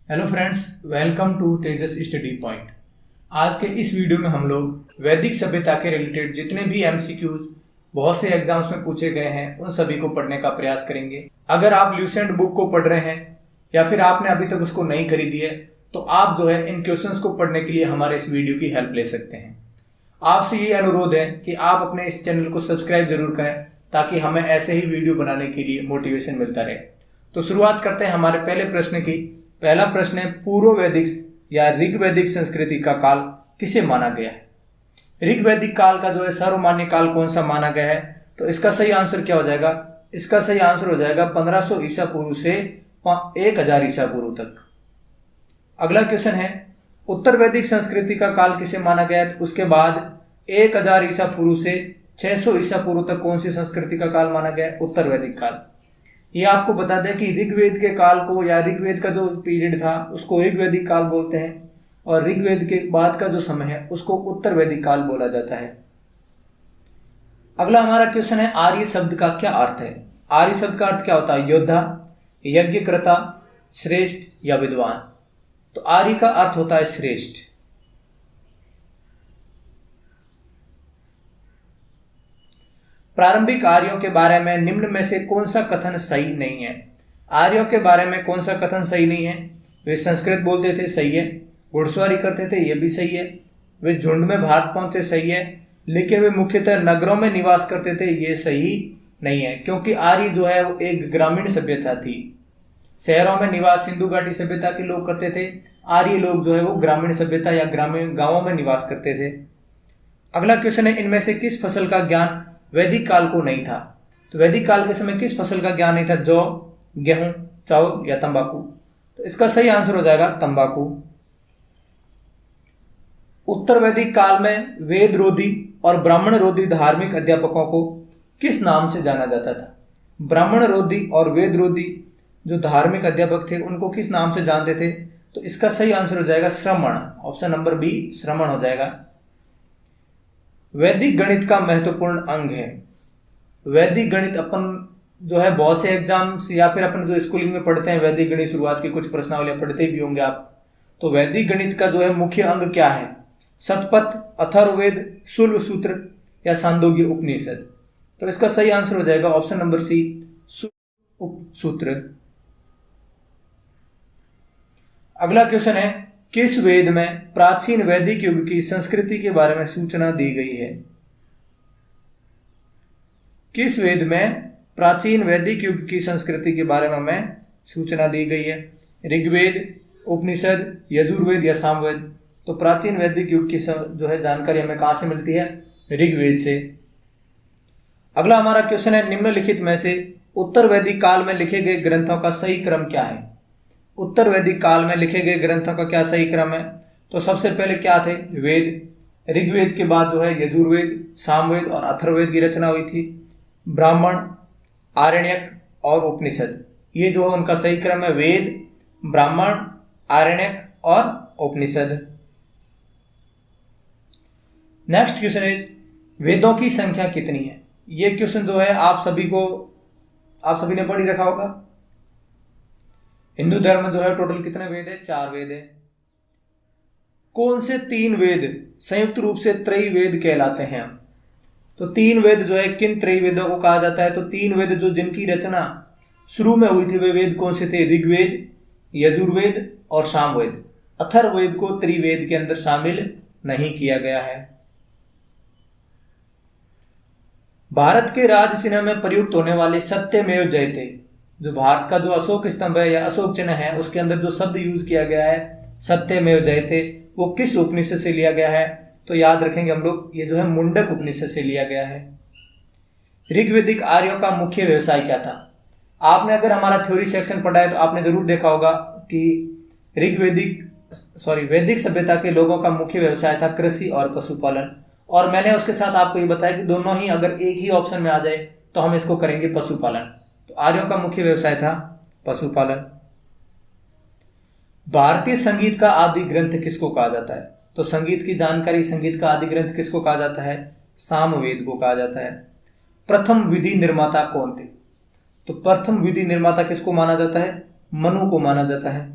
Hello friends, welcome to Tejas study point. आज के इस वीडियो में हम लोग वैदिक सभ्यता के रिलेटेड जितने भी एमसीक्यूज बहुत से एग्जाम्स में पूछे गए हैं उन सभी को पढ़ने का प्रयास करेंगे। अगर आप ल्यूसेंट बुक को पढ़ रहे हैं या फिर आपने अभी तक उसको नहीं खरीदी है तो आप जो है इन क्वेश्चंस को पढ़ने के लिए हमारे इस वीडियो की हेल्प ले सकते हैं। आपसे ये अनुरोध है कि आप अपने इस चैनल को सब्सक्राइब जरूर करें ताकि हमें ऐसे ही वीडियो बनाने के लिए मोटिवेशन मिलता रहे। तो शुरुआत करते हैं हमारे पहले प्रश्न की। पहला प्रश्न है, पूर्व वैदिक या ऋग्वैदिक संस्कृति का काल किसे माना गया है? ऋग्वैदिक काल का जो है सर्वमान्य काल कौन सा माना गया है? तो इसका सही आंसर क्या हो जाएगा? इसका सही आंसर हो जाएगा 1500 ईसा पूर्व से 1000 ईसा पूर्व तक। अगला क्वेश्चन है, उत्तर वैदिक संस्कृति का काल किसे माना गया है? उसके बाद 1000 ईसा पूर्व से 600 ईसा पूर्व तक कौन सी संस्कृति का काल माना गया है? उत्तर वैदिक काल। ये आपको बता दें कि ऋग्वेद के काल को या ऋग्वेद का जो पीरियड था उसको ऋग्वैदिक काल बोलते हैं और ऋग्वेद के बाद का जो समय है उसको उत्तर वैदिक काल बोला जाता है। अगला हमारा क्वेश्चन है, आर्य शब्द का क्या अर्थ है? आर्य शब्द का अर्थ क्या होता है? योद्धा, यज्ञकर्ता, श्रेष्ठ या विद्वान। तो आर्य का अर्थ होता है श्रेष्ठ। प्रारंभिक आर्यों के बारे में निम्न में से कौन सा कथन सही नहीं है? आर्यों के बारे में कौन सा कथन सही नहीं है? वे संस्कृत बोलते थे, सही है। घुड़सवारी करते थे, यह भी सही है। वे झुंड में भारत पहुंचे, सही है। लेकिन वे मुख्यतः नगरों में निवास करते थे, ये सही नहीं है, क्योंकि आर्य जो है वो एक ग्रामीण सभ्यता थी। शहरों में निवास सिंधु घाटी सभ्यता के लोग करते थे, आर्य लोग जो है वो ग्रामीण सभ्यता या ग्रामीण गांवों में निवास करते थे। अगला क्वेश्चन है, इनमें से किस फसल का ज्ञान वैदिक काल को नहीं था? तो वैदिक काल के समय किस फसल का ज्ञान नहीं था? जौ, गेहूं, चावल या तंबाकू। तो इसका सही आंसर हो जाएगा तंबाकू। उत्तर वैदिक काल में वेद रोधी और ब्राह्मण रोधी धार्मिक अध्यापकों को किस नाम से जाना जाता था? ब्राह्मण रोधी और वेद रोधी जो धार्मिक अध्यापक थे उनको किस नाम से जानते थे? तो इसका सही आंसर हो जाएगा श्रमण। ऑप्शन नंबर बी श्रमण हो जाएगा। वैदिक गणित का महत्वपूर्ण अंग है। वैदिक गणित अपन जो है बहुत से एग्जाम्स या फिर अपन जो स्कूलिंग में पढ़ते हैं वैदिक गणित शुरुआत की कुछ प्रश्नावलियां पढ़ते भी होंगे आप। तो वैदिक गणित का जो है मुख्य अंग क्या है? शतपथ, अथर्ववेद, शुल्ब सूत्र या छांदोग्य उपनिषद। तो इसका सही आंसर हो जाएगा ऑप्शन नंबर सी सूत्र। अगला क्वेश्चन है, किस वेद में प्राचीन वैदिक युग की संस्कृति के बारे में सूचना दी गई है? किस वेद में प्राचीन वैदिक युग की संस्कृति के बारे में हमें सूचना दी गई है? ऋग्वेद, उपनिषद, यजुर्वेद या सामवेद। तो प्राचीन वैदिक युग की जो है जानकारी हमें कहां से मिलती है? ऋग्वेद से। अगला हमारा क्वेश्चन है, निम्नलिखित में से उत्तर वैदिक काल में लिखे गए ग्रंथों का सही क्रम क्या है? उत्तर वैदिक काल में लिखे गए ग्रंथों का क्या सही क्रम है? तो सबसे पहले क्या थे? वेद। ऋग्वेद के बाद जो है यजुर्वेद, सामवेद और अथर्ववेद की रचना हुई थी। ब्राह्मण, आरण्यक और उपनिषद, ये जो है उनका सही क्रम है। वेद, ब्राह्मण, आरण्यक और उपनिषद। नेक्स्ट क्वेश्चन इज, वेदों की संख्या कितनी है? ये क्वेश्चन जो है आप सभी ने पढ़ ही रखा होगा। हिंदू धर्म जो है टोटल कितने वेद है? 4 वेद है। कौन से 3 वेद संयुक्त रूप से त्रयी वेद कहलाते हैं? तो 3 वेद जो है किन त्रयी वेदों को कहा जाता है? तो 3 वेद जो जिनकी रचना शुरू में हुई थी वे वेद कौन से थे? ऋग्वेद, यजुर्वेद और सामवेद। अथर्ववेद को त्रिवेद के अंदर शामिल नहीं किया गया है। भारत के राज चिन्ह में प्रयुक्त होने वाले सत्यमेव जयते, जो भारत का जो अशोक स्तंभ है या अशोक चिन्ह है उसके अंदर जो शब्द यूज किया गया है सत्यमेव जयते, वो किस उपनिषद से लिया गया है? तो याद रखेंगे हम लोग, ये जो है मुंडक उपनिषद से लिया गया है। ऋग्वैदिक आर्यों का मुख्य व्यवसाय क्या था? आपने अगर हमारा थ्योरी सेक्शन पढ़ा है तो आपने जरूर देखा होगा कि वैदिक सभ्यता के लोगों का मुख्य व्यवसाय था कृषि और पशुपालन। और मैंने उसके साथ आपको ये बताया कि दोनों ही अगर एक ही ऑप्शन में आ जाए तो हम इसको करेंगे पशुपालन। तो आर्यों का मुख्य व्यवसाय था पशुपालन। भारतीय संगीत का आदि ग्रंथ किसको कहा जाता है? तो संगीत की जानकारी, संगीत का आदि ग्रंथ किसको कहा जाता है? सामवेद को कहा जाता है। प्रथम विधि निर्माता कौन थे? तो प्रथम विधि निर्माता किसको माना जाता है? मनु को माना जाता है।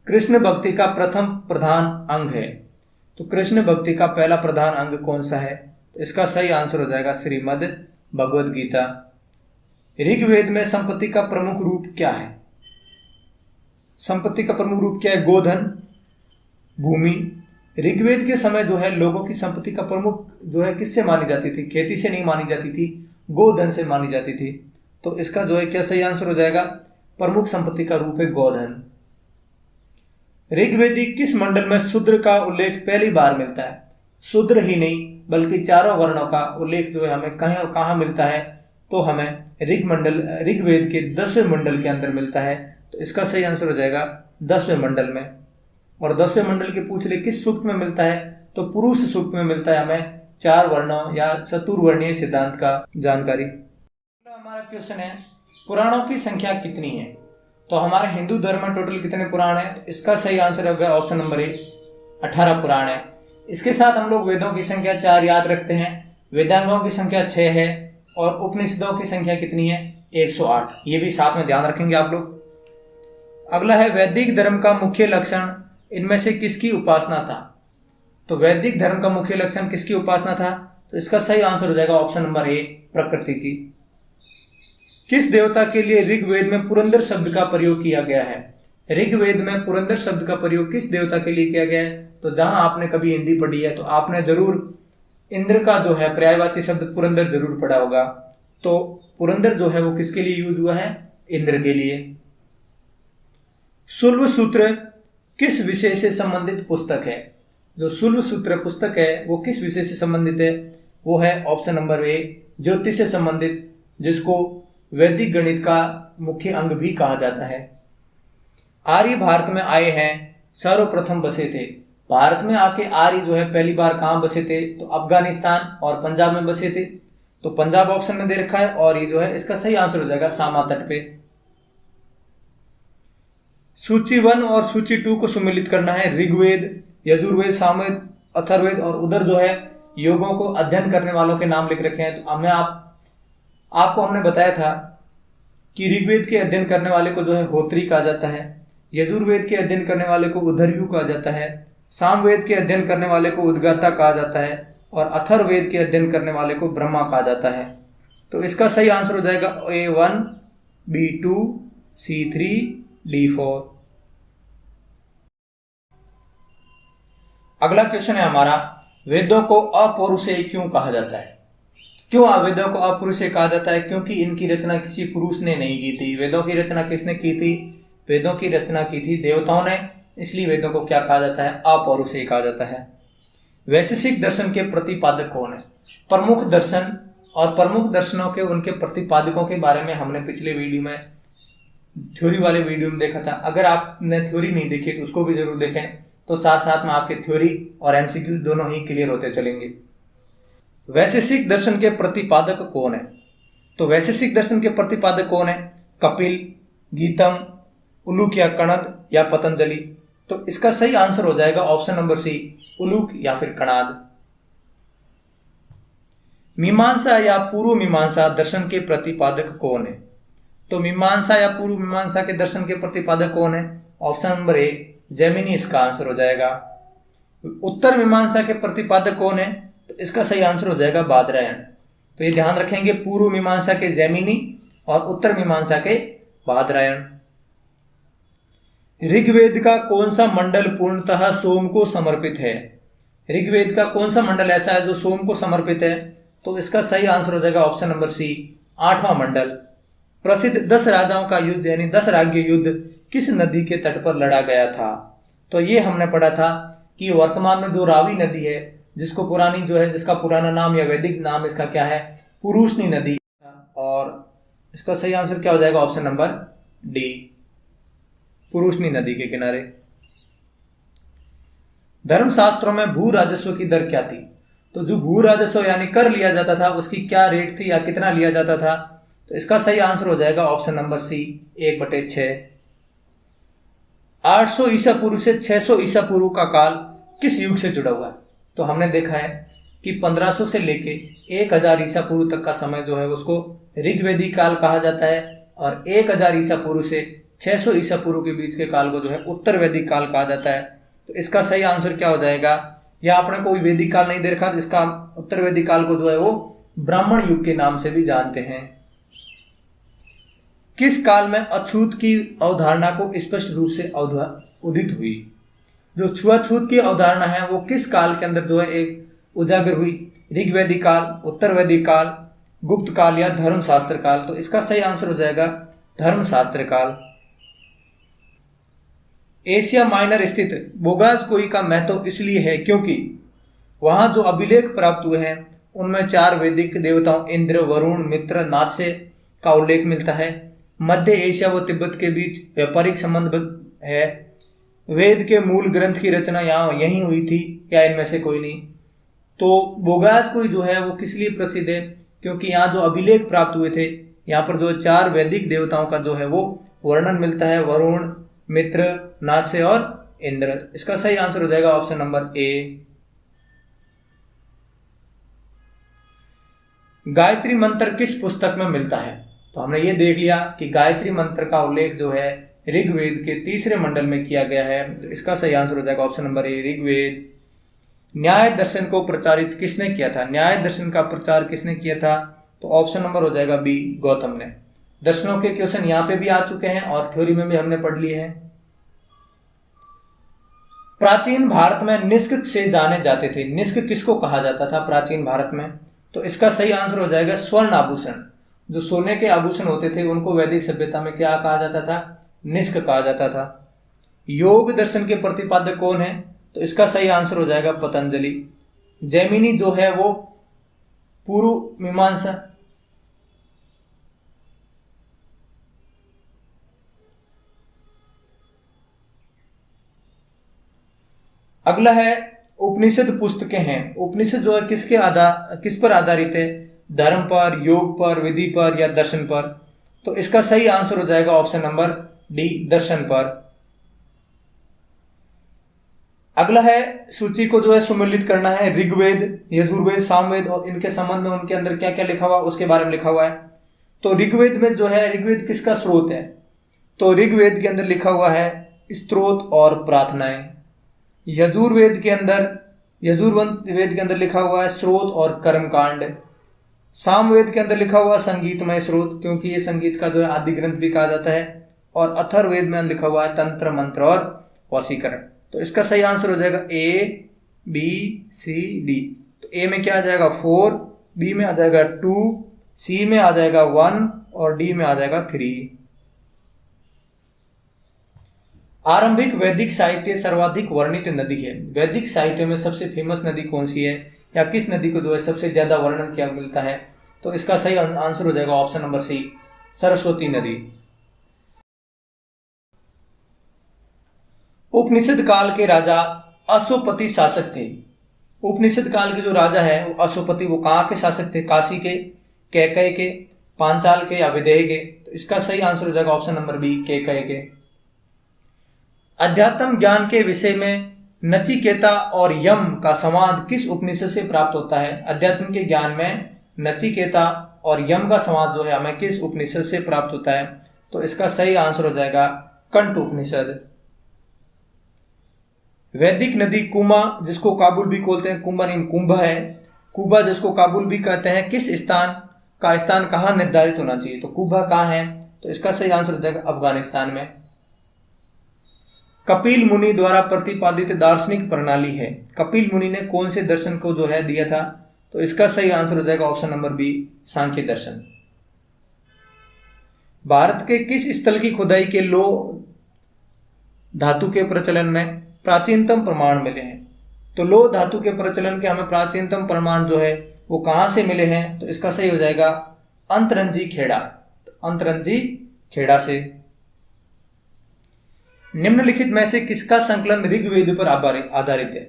कृष्ण भक्ति का प्रथम प्रधान अंग है। तो कृष्ण भक्ति का पहला प्रधान अंग कौन सा है? तो इसका सही आंसर हो जाएगा श्रीमद् भगवद गीता। ऋग्वेद में संपत्ति का प्रमुख रूप क्या है? संपत्ति का प्रमुख रूप क्या है? गोधन, भूमि। ऋग्वेद के समय जो है लोगों की संपत्ति का प्रमुख जो है किससे मानी जाती थी? खेती से नहीं मानी जाती थी, गोधन से मानी जाती थी। तो इसका जो है क्या सही आंसर हो जाएगा? प्रमुख संपत्ति का रूप है गोधन। ऋग्वेदी किस मंडल में शूद्र का उल्लेख पहली बार मिलता है? शूद्र ही नहीं बल्कि चारों वर्णों का उल्लेख जो है हमें कहाँ मिलता है? तो हमें ऋग्वेद के 10वें मंडल के अंदर मिलता है। तो इसका सही आंसर हो जाएगा 10वें मंडल में। और 10वें मंडल के पूछ ले किस सूक्त में मिलता है? तो पुरुष सूक्त में मिलता है हमें 4 वर्णों या चतुर्वर्णीय सिद्धांत का जानकारी। हमारा क्वेश्चन है, पुराणों की संख्या कितनी है? तो हमारे हिंदू धर्म में टोटल कितने पुराण है? इसका सही आंसर होगा ऑप्शन नंबर ए 18 पुराण है। इसके साथ हम लोग वेदों की संख्या 4 याद रखते हैं, वेदांगों की संख्या 6 है और उपनिषदों की संख्या कितनी है? 108। ये भी साथ में ध्यान रखेंगे आप लोग। अगला है, वैदिक धर्म का मुख्य लक्षण इनमें से किसकी उपासना था? तो वैदिक धर्म का मुख्य लक्षण किसकी उपासना था? तो इसका सही आंसर हो जाएगा ऑप्शन नंबर ए प्रकृति की। किस देवता के लिए ऋग्वेद में पुरंदर शब्द का प्रयोग किया गया है? ऋग्वेद में पुरंदर शब्द का प्रयोग किस देवता के लिए किया गया है? तो जहां आपने कभी हिंदी पढ़ी है तो आपने जरूर इंद्र का जो है पर्यायवाची शब्द पुरंदर जरूर पढ़ा होगा। तो पुरंदर जो है वो किसके लिए यूज हुआ है? इंद्र के लिए। शुल्ब सूत्र किस विषय से संबंधित पुस्तक है? जो शुल्ब सूत्र पुस्तक है वो किस विषय से संबंधित है? वो है ऑप्शन नंबर ए ज्योतिष से संबंधित, जिसको वैदिक गणित का मुख्य अंग भी कहा जाता है। आर्य भारत में आए हैं, सर्वप्रथम बसे थे। भारत में आके आर्य जो है पहली बार कहां बसे थे? तो अफगानिस्तान और पंजाब में बसे थे। तो पंजाब ऑप्शन में दे रखा है और ये जो है इसका सही आंसर हो जाएगा सामा तट पे। सूची 1 और सूची 2 को सम्मिलित करना है। ऋग्वेद, यजुर्वेद, सामवेद, अथर्ववेद और उधर जो है योगों को अध्ययन करने वालों के नाम लिख रखे हैं। तो हमें आपको हमने बताया था कि ऋग्वेद के अध्ययन करने वाले को जो है होत्री कहा जाता है, यजुर्वेद के अध्ययन करने वाले को उद्धर्यु कहा जाता है, सामवेद के अध्ययन करने वाले को उद्गाता कहा जाता है और अथर्ववेद के अध्ययन करने वाले को ब्रह्मा कहा जाता है। तो इसका सही आंसर हो जाएगा A1, B2, C3, D4। अगला क्वेश्चन है हमारा, वेदों को अपौरुषेय क्यों कहा जाता है? क्यों वेदों को अपौरुषेय कहा जाता है? क्योंकि इनकी रचना किसी पुरुष ने नहीं की थी। वेदों की रचना किसने की थी? वेदों की रचना की थी देवताओं ने, इसलिए वेदों को क्या कहा जाता है? अपौरुषेय कहा जाता है। वैशेषिक दर्शन के प्रतिपादक कौन है? प्रमुख दर्शन और प्रमुख दर्शनों के उनके प्रतिपादकों के बारे में हमने पिछले वीडियो में, थ्योरी वाले वीडियो में देखा था। अगर आपने थ्योरी नहीं देखी तो उसको भी जरूर देखें, तो साथ साथ में आपके थ्योरी और एमसीक्यू दोनों ही क्लियर होते चलेंगे। वैशेषिक दर्शन के प्रतिपादक कौन है? तो वैशेषिक दर्शन के प्रतिपादक कौन है? कपिल, गीतम, उलूक या कणद या पतंजलि। तो इसका सही आंसर हो जाएगा ऑप्शन नंबर सी उलूक या फिर कणाद। मीमांसा या पूर्व मीमांसा दर्शन के प्रतिपादक कौन है? तो मीमांसा या पूर्व मीमांसा के दर्शन के प्रतिपादक कौन है? ऑप्शन नंबर ए जैमिनी इसका आंसर हो जाएगा। उत्तर मीमांसा के प्रतिपादक कौन है? तो इसका सही आंसर हो जाएगा बादरायण। तो ये ध्यान रखेंगे, पूर्व मीमांसा के जैमिनी और उत्तर मीमांसा के बादरायण। ऋग्वेद का कौन सा मंडल पूर्णतः सोम को समर्पित है? ऋग्वेद का कौन सा मंडल ऐसा है जो सोम को समर्पित है? तो इसका सही आंसर हो जाएगा ऑप्शन नंबर सी 8वां मंडल। प्रसिद्ध 10 राजाओं का युद्ध यानी 10 राज्य युद्ध किस नदी के तट पर लड़ा गया था? तो ये हमने पढ़ा था कि वर्तमान में जो रावी नदी है, जिसको पुरानी जो है, जिसका पुराना नाम या वैदिक नाम इसका क्या है? पुरुषनी नदी। और इसका सही आंसर क्या हो जाएगा? ऑप्शन नंबर डी पुरुषनी नदी के किनारे। धर्मशास्त्रों में भू राजस्व की दर क्या थी? तो जो भू राजस्व यानी कर लिया जाता था उसकी क्या रेट थी या कितना लिया जाता था? तो इसका सही आंसर हो जाएगा ऑप्शन नंबर सी 1/6। 800 ईसा पूर्व से 600 ईसा पूर्व का काल किस युग से जुड़ा हुआ है? तो हमने देखा है कि 1500 से लेके 1000 ईसा पूर्व तक का समय जो है उसको ऋग्वेदी काल कहा जाता है और 1000 ईसा पूर्व से 600 ईसा पूर्व के बीच के काल को जो है उत्तर वैदिक काल कहा जाता है। तो इसका सही आंसर क्या हो जाएगा, या आपने कोई वैदिक काल नहीं दे रखा, तो इसका उत्तर वैदिक काल को जो है वो ब्राह्मण युग के नाम से भी जानते हैं। किस काल में अछूत की अवधारणा को स्पष्ट रूप से उदित हुई? जो छुआछूत की अवधारणा है वो किस काल के अंदर जो है एक उजागर हुई? ऋग्वैदिक काल, उत्तर वैदिक काल, गुप्त काल या धर्मशास्त्र काल? तो इसका सही आंसर हो जाएगा धर्मशास्त्र काल। एशिया माइनर स्थित बोगाजकोई का महत्व इसलिए है क्योंकि वहां जो अभिलेख प्राप्त हुए हैं उनमें 4 वैदिक देवताओं इंद्र, वरुण, मित्र, नास्य का उल्लेख मिलता है। मध्य एशिया व तिब्बत के बीच व्यापारिक संबंध है। वेद के मूल ग्रंथ की रचना यहीं हुई थी, या इनमें से कोई नहीं? तो बोगाजकोई जो है वो किस लिए प्रसिद्ध है? क्योंकि यहाँ जो अभिलेख प्राप्त हुए थे, यहाँ पर जो 4 वैदिक देवताओं का जो है वो वर्णन मिलता है, वरुण, मित्र, नास्य और इंद्र। इसका सही आंसर हो जाएगा ऑप्शन नंबर ए। गायत्री मंत्र किस पुस्तक में मिलता है? तो हमने ये देख लिया कि गायत्री मंत्र का उल्लेख जो है ऋग्वेद के 3रे मंडल में किया गया है। तो इसका सही आंसर हो जाएगा ऑप्शन नंबर ए, ऋग्वेद। न्याय दर्शन को प्रचारित किसने किया था? न्याय दर्शन का प्रचार किसने किया था? तो ऑप्शन नंबर हो जाएगा बी, गौतम ने। दर्शनों के क्वेश्चन यहाँ पे भी आ चुके हैं और थ्योरी में भी हमने पढ़ लिए हैं। प्राचीन भारत में निष्क से जाने जाते थे। निष्क किसको कहा जाता था प्राचीन भारत में? तो इसका सही आंसर हो जाएगा स्वर्ण आभूषण। जो सोने के आभूषण होते थे उनको वैदिक सभ्यता में क्या कहा जाता था? निष्क कहा जाता था। योग दर्शन के प्रतिपादक कौन है? तो इसका सही आंसर हो जाएगा पतंजलि। जैमिनी जो है वो पूर्व मीमांसा। अगला है उपनिषद पुस्तकें हैं। उपनिषद जो है किस पर आधारित है? धर्म पर, योग पर, विधि पर या दर्शन पर? तो इसका सही आंसर हो जाएगा ऑप्शन नंबर डी, दर्शन पर। अगला है सूची को जो है सुमेलित करना है। ऋग्वेद, यजुर्वेद, सामवेद और इनके संबंध में उनके अंदर क्या क्या लिखा हुआ उसके बारे में लिखा हुआ है। तो ऋग्वेद में जो है, ऋग्वेद किसका स्रोत है? तो ऋग्वेद के अंदर लिखा हुआ है स्तोत्र और प्रार्थनाएं। यजुर्वेद के अंदर लिखा हुआ है स्रोत और कर्मकांड। सामवेद के अंदर लिखा हुआ संगीतमय स्रोत, क्योंकि ये संगीत का जो है आदि ग्रंथ भी कहा जाता है। और अथर्ववेद में लिखा हुआ है तंत्र, मंत्र और वशीकरण। तो इसका सही आंसर हो जाएगा ए, बी, सी, डी। तो ए में क्या आ जाएगा 4, बी में आ जाएगा 2, सी में आ जाएगा 1 और डी में आ जाएगा 3। आरंभिक वैदिक साहित्य सर्वाधिक वर्णित नदी है। वैदिक साहित्य में सबसे फेमस नदी कौन सी है, या किस नदी को जो है सबसे ज्यादा वर्णन किया मिलता है? तो इसका सही आंसर हो जाएगा ऑप्शन नंबर सी, सरस्वती नदी। उपनिषद काल के राजा अश्वपति शासक थे। उपनिषद काल के जो राजा है वो अश्वपति, वो कहाँ के शासक थे? काशी के, कैकय के, पांचाल के या विदेह के? तो इसका सही आंसर हो जाएगा ऑप्शन नंबर बी, कैकय के। अध्यात्म ज्ञान के विषय में नचिकेता और यम का संवाद किस उपनिषद से प्राप्त होता है? अध्यात्म के ज्ञान में नचिकेता और यम का संवाद जो है हमें किस उपनिषद से प्राप्त होता है? तो इसका सही आंसर हो जाएगा कंठ उपनिषद। वैदिक नदी कुमा, जिसको काबुल भी बोलते हैं, कुंभा नहीं कुंभा है, कुबा जिसको काबुल भी कहते हैं, किस स्थान कहाँ निर्धारित होना चाहिए? तो कुबा कहाँ है? तो इसका सही आंसर हो जाएगा अफगानिस्तान में। कपिल मुनि द्वारा प्रतिपादित दार्शनिक प्रणाली है। कपिल मुनि ने कौन से दर्शन को जो है दिया था? तो इसका सही आंसर हो जाएगा ऑप्शन नंबर बी, सांख्य दर्शन। भारत के किस स्थल की खुदाई के लौह धातु के प्रचलन में प्राचीनतम प्रमाण मिले हैं? तो लौह धातु के प्रचलन के हमें प्राचीनतम प्रमाण जो है वो कहां से मिले हैं? तो इसका सही हो जाएगा अंतरंजी खेड़ा। तो अंतरंजी खेड़ा से। निम्नलिखित में से किसका संकलन ऋग्वेद पर आधारित है?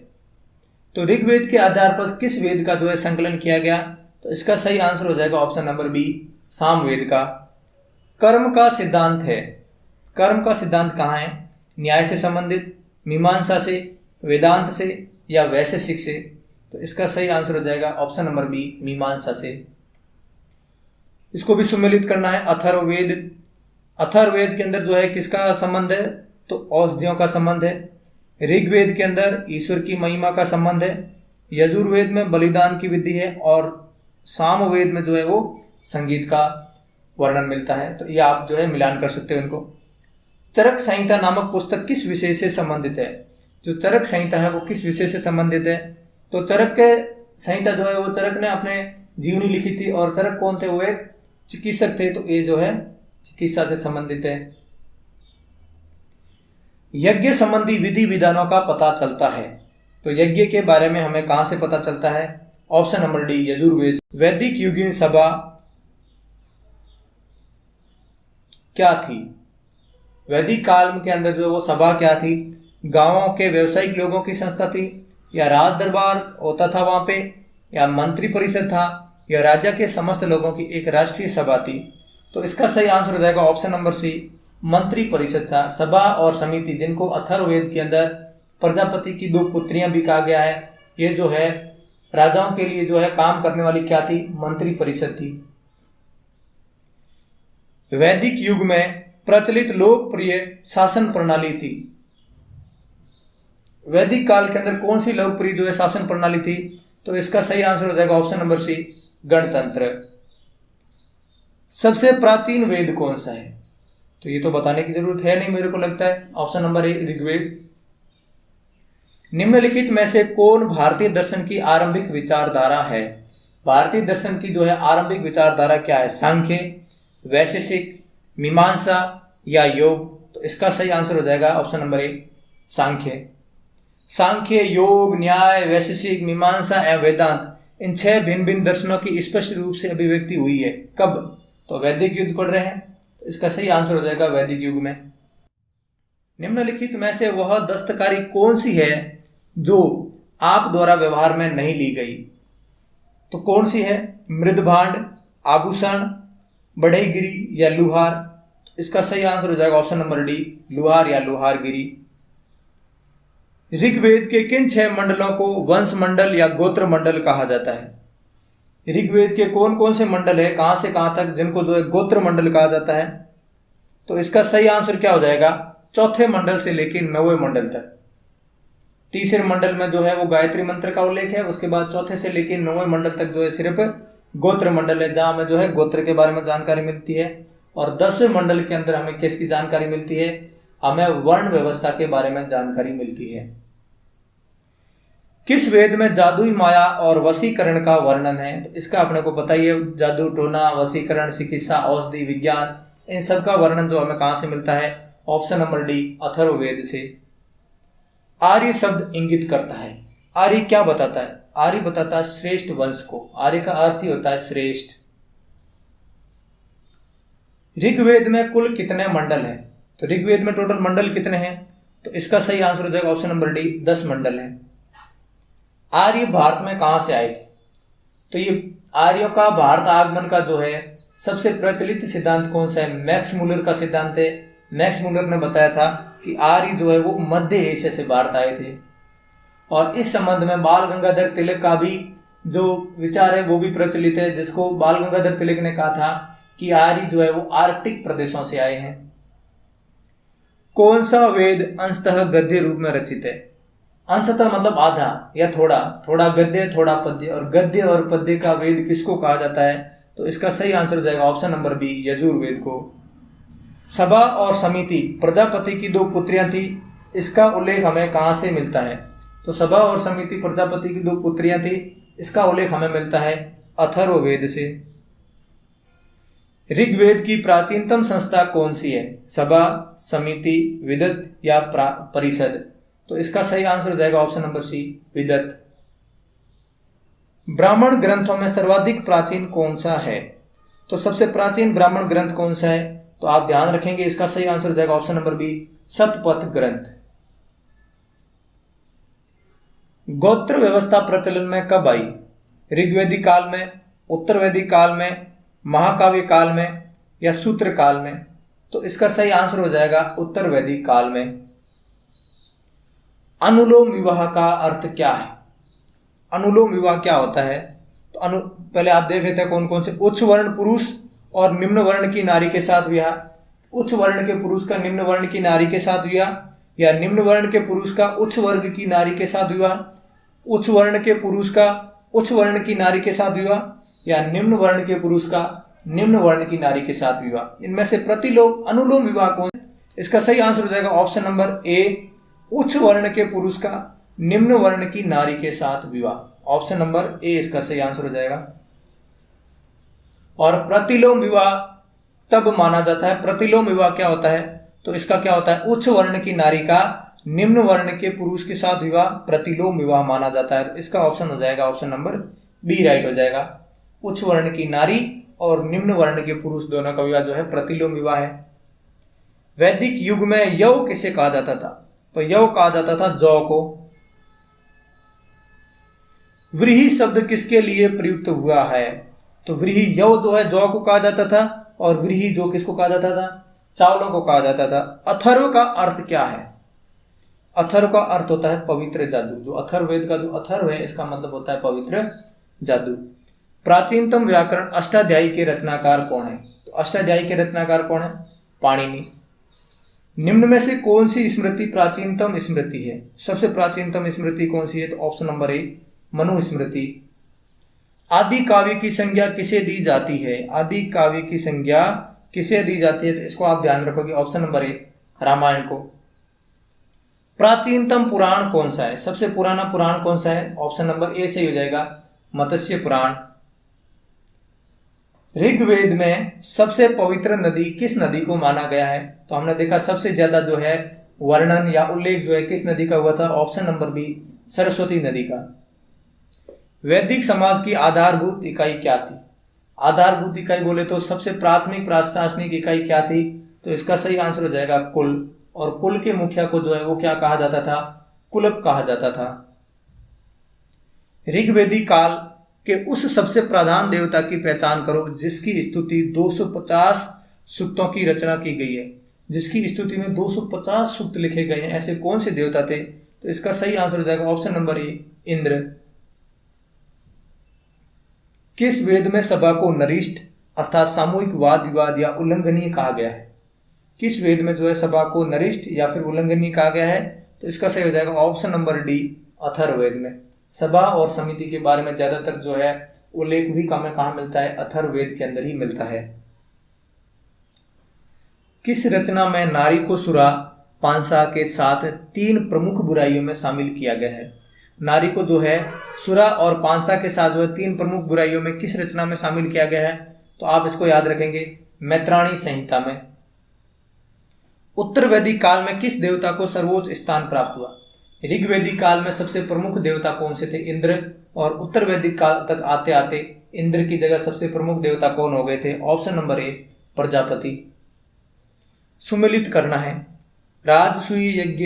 तो ऋग्वेद के आधार पर किस वेद का जो है संकलन किया गया? तो इसका सही आंसर हो जाएगा ऑप्शन नंबर बी, सामवेद का। कर्म का सिद्धांत है। कर्म का सिद्धांत कहाँ है? न्याय से संबंधित, मीमांसा से, वेदांत से या वैशेषिक से? तो इसका सही आंसर हो जाएगा ऑप्शन नंबर बी, मीमांसा से। इसको भी सुमेलित करना है। अथर्ववेद, अथर्ववेद के अंदर जो है किसका संबंध है, तो औषधियों का संबंध है। ऋग्वेद के अंदर ईश्वर की महिमा का संबंध है। यजुर्वेद में बलिदान की विधि है और सामवेद में जो है वो संगीत का वर्णन मिलता है। तो ये आप जो है मिलान कर सकते हो इनको। चरक संहिता नामक पुस्तक किस विषय से संबंधित है, जो चरक संहिता है वो किस विषय से संबंधित है, तो चरक के संहिता जो है वो चरक ने अपने जीवनी लिखी थी और चरक कौन थे, वो एक चिकित्सक थे, तो ये जो है चिकित्सा से संबंधित है। यज्ञ संबंधी विधि विधानों का पता चलता है, तो यज्ञ के बारे में हमें कहां से पता चलता है, ऑप्शन नंबर डी यजुर्वेद। वैदिक युगीन सभा क्या थी, वैदिक काल के अंदर जो वो सभा क्या थी, गांवों के व्यवसायिक लोगों की संस्था थी, या राज दरबार होता था वहां पे, या मंत्री परिषद था, या राजा के समस्त लोगों की एक राष्ट्रीय सभा थी। तो इसका सही आंसर हो जाएगा ऑप्शन नंबर सी, मंत्री परिषद था। सभा और समिति, जिनको अथर्ववेद के अंदर प्रजापति की 2 पुत्रियां भी कहा गया है, ये जो है राजाओं के लिए जो है काम करने वाली क्या थी, मंत्री परिषद थी। वैदिक युग में प्रचलित लोकप्रिय शासन प्रणाली थी, वैदिक काल के अंदर कौन सी लोकप्रिय जो है शासन प्रणाली थी, तो इसका सही आंसर हो जाएगा ऑप्शन नंबर सी, गणतंत्र। सबसे प्राचीन वेद कौन सा है, तो ये तो बताने की जरूरत है नहीं मेरे को लगता है, ऑप्शन नंबर ए ऋग्वेद। निम्नलिखित में से कौन भारतीय दर्शन की आरंभिक विचारधारा है, भारतीय दर्शन की जो है आरंभिक विचारधारा क्या है, सांख्य, वैशेषिक, मीमांसा या योग, तो इसका सही आंसर हो जाएगा ऑप्शन नंबर ए सांख्य। सांख्य, योग, न्याय, वैशेषिक, मीमांसा एवं वेदांत, इन 6 भिन्न भिन्न दर्शनों की स्पष्ट रूप से अभिव्यक्ति हुई है, कब, तो वैदिक युग पढ़ रहे हैं, तो इसका सही आंसर हो जाएगा वैदिक युग में। निम्नलिखित में से वह दस्तकारी कौन सी है जो आप द्वारा व्यवहार में नहीं ली गई, तो कौन सी है, मृदभांड, आभूषण, बढ़ईगिरी या लुहार, इसका सही आंसर हो जाएगा ऑप्शन नंबर डी, लुहार या लुहारगिरी। ऋग्वेद के किन 6 मंडलों को वंश मंडल या गोत्र मंडल कहा जाता है, ऋग्वेद के कौन कौन से मंडल है, कहां से कहां तक, जिनको जो है गोत्र मंडल कहा जाता है, तो इसका सही आंसर क्या हो जाएगा, चौथे मंडल से लेकर 9वें मंडल तक। तीसरे मंडल में जो है वो गायत्री मंत्र का उल्लेख है, उसके बाद चौथे से लेकर 9वें मंडल तक जो है सिर्फ गोत्र मंडल है, जहां हमें जो है गोत्र के बारे में जानकारी मिलती है। और 10वें मंडल के अंदर हमें किसकी जानकारी मिलती है, हमें वर्ण व्यवस्था के बारे में जानकारी मिलती है। किस वेद में जादुई माया और वशीकरण का वर्णन है, तो इसका अपने को पता ही है, जादू टोना, वशीकरण, चिकित्सा, औषधि, विज्ञान, इन सब का वर्णन जो हमें कहां से मिलता है, ऑप्शन नंबर डी अथर्ववेद से। आर्य शब्द इंगित करता है, आर्य क्या बताता है, आर्य बताता है श्रेष्ठ वंश को, आर्य का अर्थ ही होता है श्रेष्ठ। ऋग्वेद में कुल कितने मंडल हैं, तो ऋग्वेद में टोटल मंडल कितने हैं, तो इसका सही आंसर हो जाएगा ऑप्शन नंबर डी 10 मंडल हैं। आर्य भारत में कहां से आए थे, तो ये आर्यों का भारत आगमन का जो है सबसे प्रचलित सिद्धांत कौन सा है, मैक्स मुलर का सिद्धांत है। मैक्स मुलर ने बताया था कि आर्य जो है वो मध्य एशिया से भारत आए थे, और इस संबंध में बाल गंगाधर तिलक का भी जो विचार है वो भी प्रचलित है, जिसको बाल गंगाधर तिलक ने कहा था कि आर्य जो है वो आर्कटिक प्रदेशों से आए हैं। कौन सा वेद अंशतः गद्य रूप में रचित है, अंशतः मतलब आधा या थोड़ा, थोड़ा गद्य थोड़ा पद्य, और गद्य और पद्य का वेद किसको कहा जाता है, तो इसका सही आंसर हो जाएगा ऑप्शन नंबर बी यजुर्वेद को। सभा और समिति, प्रजापति की 2 पुत्रियां थी, इसका उल्लेख हमें कहां से मिलता है, तो सभा और समिति प्रजापति की 2 पुत्रियां थी, इसका उल्लेख हमें मिलता है अथर्ववेद से। ऋग्वेद की प्राचीनतम संस्था कौन सी है, सभा, समिति, विदत या परिषद, तो इसका सही आंसर हो जाएगा ऑप्शन नंबर सी विदत। ब्राह्मण ग्रंथों में सर्वाधिक प्राचीन कौन सा है, तो सबसे प्राचीन ब्राह्मण ग्रंथ कौन सा है, तो आप ध्यान रखेंगे इसका सही आंसर हो जाएगा ऑप्शन नंबर बी शतपथ ग्रंथ। गोत्र व्यवस्था प्रचलन में कब आई, ऋग्वेदिक काल में, उत्तरवैदिक काल में, महाकाव्य काल में या सूत्र काल में, तो इसका सही आंसर हो जाएगा उत्तरवैदिक काल में। अनुलोम विवाह का अर्थ क्या है, अनुलोम विवाह क्या होता है, तो पहले आप देख लेते हैं कौन कौन से, उच्च वर्ण पुरुष और निम्न वर्ण की नारी के साथ विवाह, उच्च वर्ण के पुरुष का निम्न वर्ण की नारी के साथ विवाह, या निम्न वर्ण के पुरुष का उच्च वर्ग की नारी के साथ विवाह, उच्च वर्ण के पुरुष का उच्च वर्ण की नारी के साथ विवाह, या निम्न वर्ण के पुरुष का निम्न वर्ण की नारी के साथ विवाह। इनमें से प्रतिलोम अनुलोम विवाह कौन? इसका सही आंसर हो जाएगा ऑप्शन नंबर ए, उच्च वर्ण के पुरुष का निम्न वर्ण की नारी के साथ विवाह। ऑप्शन नंबर ए इसका सही आंसर हो जाएगा। और प्रतिलोम विवाह तब माना जाता है, प्रतिलोम विवाह क्या होता है? तो इसका क्या होता है? उच्च वर्ण की नारी का निम्न वर्ण के पुरुष के साथ विवाह प्रतिलोम विवाह माना जाता है। इसका ऑप्शन हो जाएगा ऑप्शन नंबर बी राइट हो जाएगा। उच्च वर्ण की नारी और निम्न वर्ण के पुरुष दोनों का विवाह जो है प्रतिलोम विवाह है। वैदिक युग में यव किसे कहा जाता था? तो यव कहा जाता था जौ को। व्रीहि शब्द किसके लिए प्रयुक्त हुआ है? तो व्रीहि यव जो है जौ को कहा जाता था, और व्रीहि जो किसको कहा जाता था? चावलों को कहा जाता था। अथर्व का अर्थ क्या है? अथर्व का अर्थ होता है पवित्र जादू। जो अथर्ववेद का जो अथर्व है इसका मतलब होता है पवित्र जादू। प्राचीनतम व्याकरण अष्टाध्यायी के रचनाकार कौन है? तो अष्टाध्यायी के रचनाकार कौन है? पाणिनि। निम्न में से कौन सी स्मृति प्राचीनतम स्मृति है? सबसे प्राचीनतम स्मृति कौन सी है? तो ऑप्शन नंबर ए, मनु स्मृति। आदि काव्य की संज्ञा किसे दी जाती है? आदि काव्य की संज्ञा किसे दी जाती है? तो इसको आप ध्यान रखोगे ऑप्शन नंबर ए, रामायण को। प्राचीनतम पुराण कौन सा है? सबसे पुराना पुराण कौन सा है? ऑप्शन नंबर ए सही हो जाएगा, मत्स्य पुराण। ऋग्वेद में सबसे पवित्र नदी किस नदी को माना गया है? तो हमने देखा सबसे ज्यादा जो है वर्णन या उल्लेख जो है किस नदी का हुआ था? ऑप्शन नंबर बी, सरस्वती नदी का। वैदिक समाज की आधारभूत इकाई क्या थी? आधारभूत इकाई बोले तो सबसे प्राथमिक प्रशासनिक इकाई क्या थी? तो इसका सही आंसर हो जाएगा कुल। और कुल के मुखिया को जो है वो क्या कहा जाता था? कुलप कहा जाता था। ऋग्वेदी काल के उस सबसे प्रधान देवता की पहचान करो जिसकी स्तुति 250 सूक्तों की रचना की गई है। जिसकी स्तुति में 250 सूक्त लिखे गए हैं, ऐसे कौन से देवता थे? तो इसका सही आंसर हो जाएगा ऑप्शन नंबर ए, इंद्र। किस वेद में सभा को नरिष्ठ अर्थात सामूहिक वाद विवाद या उल्लंघनीय कहा गया है? किस वेद में जो है सभा को नरिष्ठ या फिर उल्लंघनीय कहा गया है? तो इसका सही हो जाएगा ऑप्शन नंबर डी, अथर्ववेद में। सभा और समिति के बारे में ज्यादातर जो है उल्लेख भी कहाँ मिलता है? अथर्ववेद के अंदर ही मिलता है। किस रचना में नारी को सुरा पांसा के साथ 3 प्रमुख बुराइयों में शामिल किया गया है? नारी को जो है सुरा और पांसा के साथ जो है 3 प्रमुख बुराइयों में किस रचना में शामिल किया गया है? तो आप इसको याद रखेंगे, मैत्राणी संहिता में। उत्तर वैदिक काल में किस देवता को सर्वोच्च स्थान प्राप्त हुआ? ऋग्वेदिक काल में सबसे प्रमुख देवता कौन से थे? इंद्र। और उत्तर वैदिक काल तक आते आते इंद्र की जगह सबसे प्रमुख देवता कौन हो गए थे? Option number A, Prajapati. सुमिलित करना है, राजसूय यज्ञ।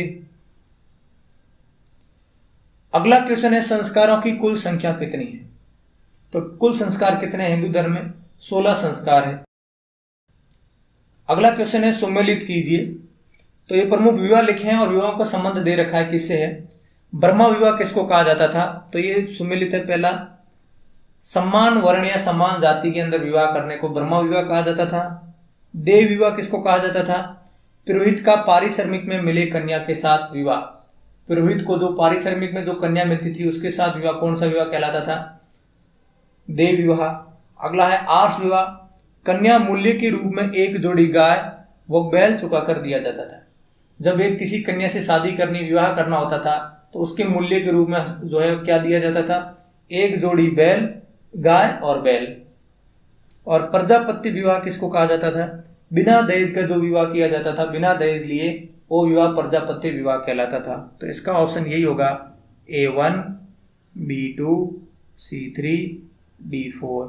अगला क्वेश्चन है, संस्कारों की कुल संख्या कितनी है? तो कुल संस्कार कितने हिंदू धर्म में? 16 संस्कार है। अगला क्वेश्चन है, सुमेलित कीजिए। तो ये प्रमुख विवाह लिखे हैं और विवाह का संबंध दे रखा है, किससे है? ब्रह्मा विवाह किसको कहा जाता था? तो ये सुमेलित है। पहला, समान वर्ण या समान जाति के अंदर विवाह करने को ब्रह्मा विवाह कहा जाता था। देव विवाह किसको कहा जाता था? पुरोहित का पारिश्रमिक में मिले कन्या के साथ विवाह। पुरोहित को जो पारिश्रमिक में जो कन्या मिलती थी उसके साथ विवाह, कौन सा विवाह कहलाता था? देव विवाह। अगला है आर्ष विवाह। कन्या मूल्य के रूप में एक जोड़ी गाय व बैल चुका कर दिया जाता था। जब एक किसी कन्या से शादी करनी, विवाह करना होता था तो उसके मूल्य के रूप में जो है क्या दिया जाता था? एक जोड़ी बैल, गाय और बैल। और प्रजापत्य विवाह किसको कहा जाता था? बिना दहेज का जो विवाह किया जाता था, बिना दहेज लिए, वो विवाह प्रजापत्य विवाह कहलाता था। तो इसका ऑप्शन यही होगा, A1, B2, C3, D4।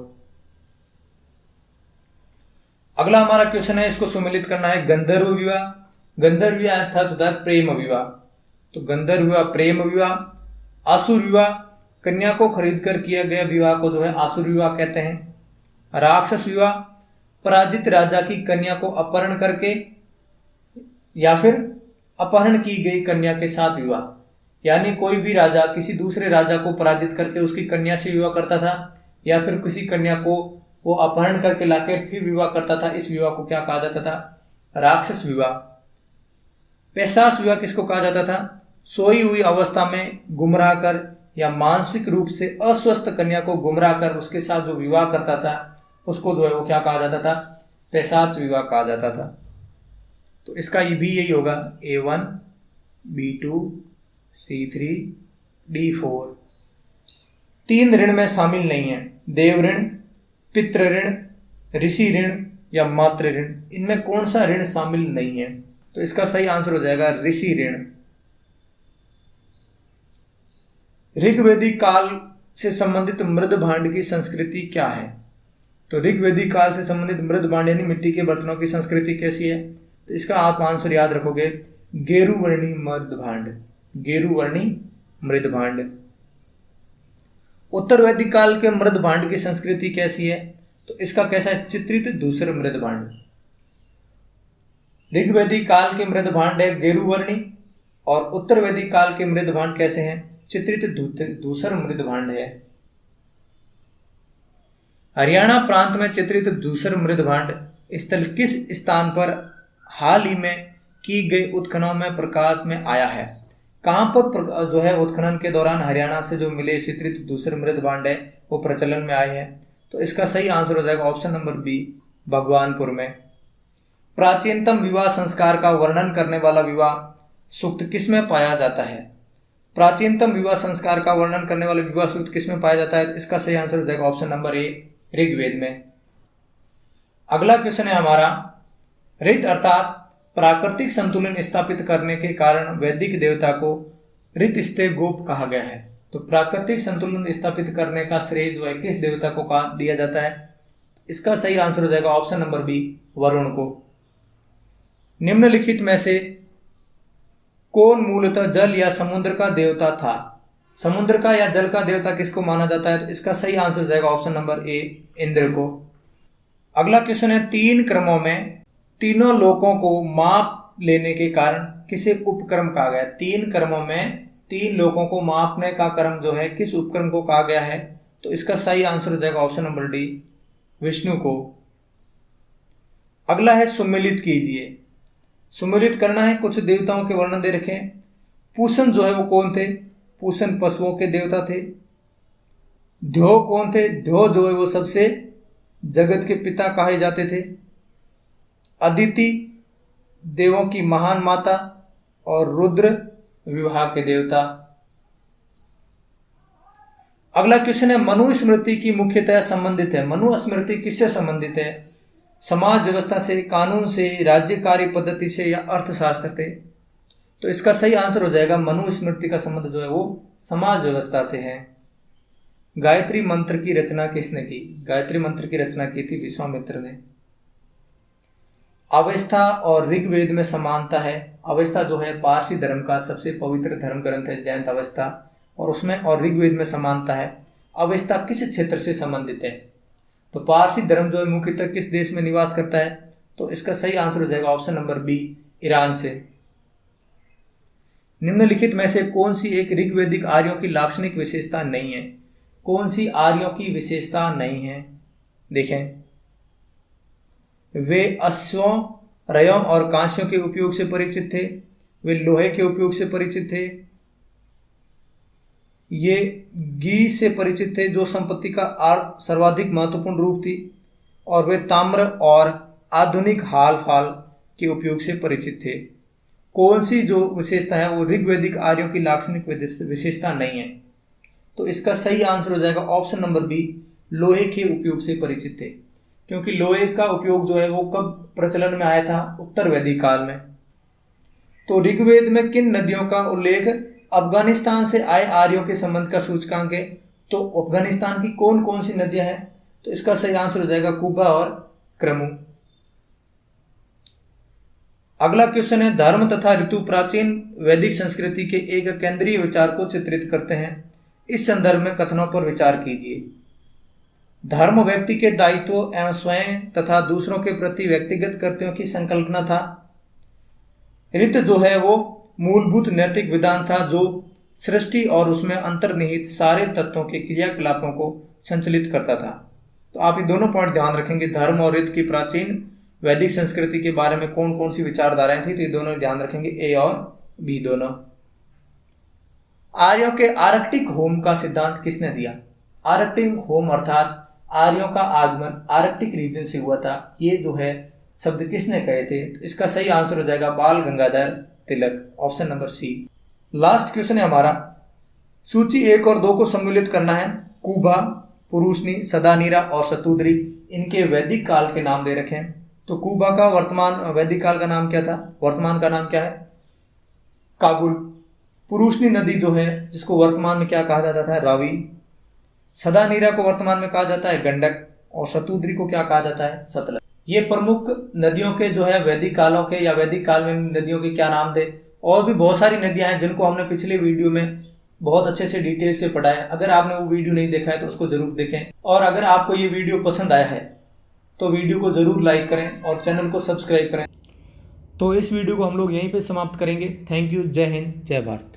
अगला हमारा क्वेश्चन है, इसको सुमेलित करना है, गंधर्व विवाह। गंधर्व विवाह अर्थात होता है प्रेम विवाह। तो गंधर्व विवाह, प्रेम विवाह। आसुर विवाह, कन्या को खरीद कर किया गया विवाह को जो है आसुर विवाह कहते हैं। राक्षस विवाह, पराजित राजा की कन्या को अपहरण करके या फिर अपहरण की गई कन्या के साथ विवाह। यानी कोई भी राजा किसी दूसरे राजा को पराजित करके उसकी कन्या से विवाह करता था, या फिर किसी कन्या को वो अपहरण करके लाकर फिर विवाह करता था। इस विवाह को क्या कहा जाता था? राक्षस विवाह। पैशाच विवाह किसको कहा जाता था? सोई हुई अवस्था में गुमराह कर या मानसिक रूप से अस्वस्थ कन्या को गुमराह कर उसके साथ जो विवाह करता था उसको जो है वो क्या कहा जाता था? पैशाच विवाह कहा जाता था। तो इसका ये भी यही होगा, A1, B2, C3, D4। 3 ऋण में शामिल नहीं है, देव ऋण, पितृ ऋण, ऋषि ऋण या मातृ ऋण। इनमें कौन सा ऋण शामिल नहीं है? तो इसका सही आंसर हो जाएगा ऋषि ऋण। ऋग्वेदिक काल से संबंधित मृद भांड की संस्कृति क्या है? तो ऋग्वेदिक काल से संबंधित मृद भांड यानी मिट्टी के बर्तनों की संस्कृति कैसी है? तो इसका आप आंसर याद रखोगे, गेरुवर्णी मृद भांड, गेरुवर्णी मृद भांड। उत्तर वैदिक काल के मृद भांड की संस्कृति कैसी है? तो इसका कैसा है? चित्रित धूसर मृद भांड। ऋग्वैदिक काल के मृद भांड है गेरुवर्णी और उत्तर वैदिक काल के मृद भांड कैसे हैं? चित्रित धूसर मृद भांड है। हरियाणा प्रांत में चित्रित धूसर मृद भांड स्थल किस स्थान पर हाल ही में की गई उत्खननों में प्रकाश में आया है? कहां पर जो है उत्खनन के दौरान हरियाणा से जो मिले चित्रित धूसर मृद भांड है वो प्रचलन में आए हैं? तो इसका सही आंसर हो जाएगा ऑप्शन नंबर बी, भगवानपुर में। प्राचीनतम विवाह संस्कार का वर्णन करने वाला विवाह सूक्त किसमें पाया जाता है? प्राचीनतम विवाह संस्कार का वर्णन करने वाला विवाह सूक्त किसमें पाया जाता है? इसका सही आंसर हो जाएगा ऑप्शन नंबर ए, ऋग्वेद में। अगला क्वेश्चन है हमारा, ऋत अर्थात प्राकृतिक संतुलन स्थापित करने के कारण वैदिक देवता को ऋतस्थे गोप कहा गया है। तो प्राकृतिक संतुलन स्थापित करने का श्रेय जो है किस देवता को दिया जाता है? इसका सही आंसर हो जाएगा ऑप्शन नंबर बी, वरुण को। निम्नलिखित में से कौन मूलतः जल या समुद्र का देवता था? समुद्र का या जल का देवता किसको माना जाता है? तो इसका सही आंसर हो जाएगा ऑप्शन नंबर ए, इंद्र को। अगला क्वेश्चन है, 3 क्रमों में तीनों लोकों को माप लेने के कारण किसे उपक्रम कहा गया? 3 क्रमों में 3 लोकों को मापने का क्रम जो है किस उपक्रम को कहा गया है? तो इसका सही आंसर हो जाएगा ऑप्शन नंबर डी, विष्णु को। अगला है, सुमेलित कीजिए। सुमेलित करना है, कुछ देवताओं के वर्णन दे रखे हैं। पूषण जो है वो कौन थे? पूषण पशुओं के देवता थे। ध्यो कौन थे? ध्यो जो है वो सबसे जगत के पिता कहे जाते थे। अदिति देवों की महान माता और रुद्र विवाह के देवता। अगला क्वेश्चन है, मनुस्मृति की मुख्यतः संबंधित है। मनुस्मृति किससे संबंधित है? समाज व्यवस्था से, कानून से, राज्य कार्य पद्धति से या अर्थशास्त्र से? तो इसका सही आंसर हो जाएगा, मनुस्मृति का संबंध जो है वो समाज व्यवस्था से है। गायत्री मंत्र की रचना किसने की? गायत्री मंत्र की रचना की थी विश्वामित्र ने। अवेस्ता और ऋग्वेद में समानता है। अवेस्ता जो है पारसी धर्म का सबसे पवित्र धर्म ग्रंथ है, जैन अवेस्ता, और उसमें और ऋग्वेद में समानता है। अवेस्ता किस क्षेत्र से संबंधित है? तो पारसी धर्म जो है मुख्यतः किस देश में निवास करता है? तो इसका सही आंसर हो जाएगा ऑप्शन नंबर बी, ईरान से। निम्नलिखित में से कौन सी एक ऋग्वेदिक आर्यों की लाक्षणिक विशेषता नहीं है? कौन सी आर्यों की विशेषता नहीं है? देखें, वे अश्वों, रयों और कांस्यों के उपयोग से परिचित थे। वे लोहे के उपयोग से परिचित थे। ये घी से परिचित थे जो संपत्ति का सर्वाधिक महत्वपूर्ण रूप थी। और वे ताम्र और आधुनिक हाल फाल के उपयोग से परिचित थे। कौन सी जो विशेषता है वो ऋग्वैदिक आर्यों की लाक्षणिक विशेषता नहीं है? तो इसका सही आंसर हो जाएगा ऑप्शन नंबर बी, लोहे के उपयोग से परिचित थे। क्योंकि लोहे का उपयोग जो है वो कब प्रचलन में आया था? उत्तर वैदिक काल में। तो ऋग्वेद में किन नदियों का उल्लेख अफगानिस्तान से आए आर्यों के संबंध का सूचकांक है? तो अफगानिस्तान की कौन कौन सी नदियां हैं? तो इसका सही आंसर हो जाएगा कुबा और क्रमु। अगला क्वेश्चन है, धर्म तथा ऋतु प्राचीन वैदिक संस्कृति के एक केंद्रीय विचार को चित्रित करते हैं। इस संदर्भ में कथनों पर विचार कीजिए। धर्म व्यक्ति के दायित्व एवं स्वयं तथा दूसरों के प्रति व्यक्तिगत कर्तव्यों की संकल्पना था। ऋत जो है वो मूलभूत नैतिक विधान था जो सृष्टि और उसमें अंतर्निहित सारे तत्वों के क्रियाकलापों को संचालित करता था। तो आप ये दोनों पॉइंट ध्यान रखेंगे, धर्म और ऋत की प्राचीन वैदिक संस्कृति के बारे में कौन कौन सी विचारधाराएं थी, तो ये दोनों ध्यान रखेंगे, ए और बी दोनों। आर्यों के आर्कटिक होम का सिद्धांत किसने दिया? आर्कटिक होम अर्थात आर्यों का आगमन आर्कटिक रीजन से हुआ था, ये जो है शब्द किसने कहे थे? तो इसका सही आंसर हो जाएगा Bal Gangadhar Tilak, option number C. Last question है हमारा, सूची 1 और 2 को सम्मिलित करना है। कुबा, पुरुषनी, सदानीरा और शतुद्री, इनके वैदिक काल के नाम दे रखे हैं। तो कुबा का वर्तमान वैदिक काल का नाम क्या था? वर्तमान का नाम क्या है? काबुल। पुरुषनी नदी जो है जिसको वर्तमान में क्या कहा जाता था? रावी। सदानीरा को वर्तमान में कहा जाता है गंडक, और शतुद्री को क्या कहा जाता है? सतलज। ये प्रमुख नदियों के जो है वैदिक कालों के या वैदिक काल में नदियों के क्या नाम थे। और भी बहुत सारी नदियां हैं जिनको हमने पिछले वीडियो में बहुत अच्छे से डिटेल से पढ़ा है। अगर आपने वो वीडियो नहीं देखा है तो उसको जरूर देखें। और अगर आपको ये वीडियो पसंद आया है तो वीडियो को जरूर लाइक करें और चैनल को सब्सक्राइब करें। तो इस वीडियो को हम लोग यहीं पे समाप्त करेंगे। Thank you. जय हिंद, जय भारत।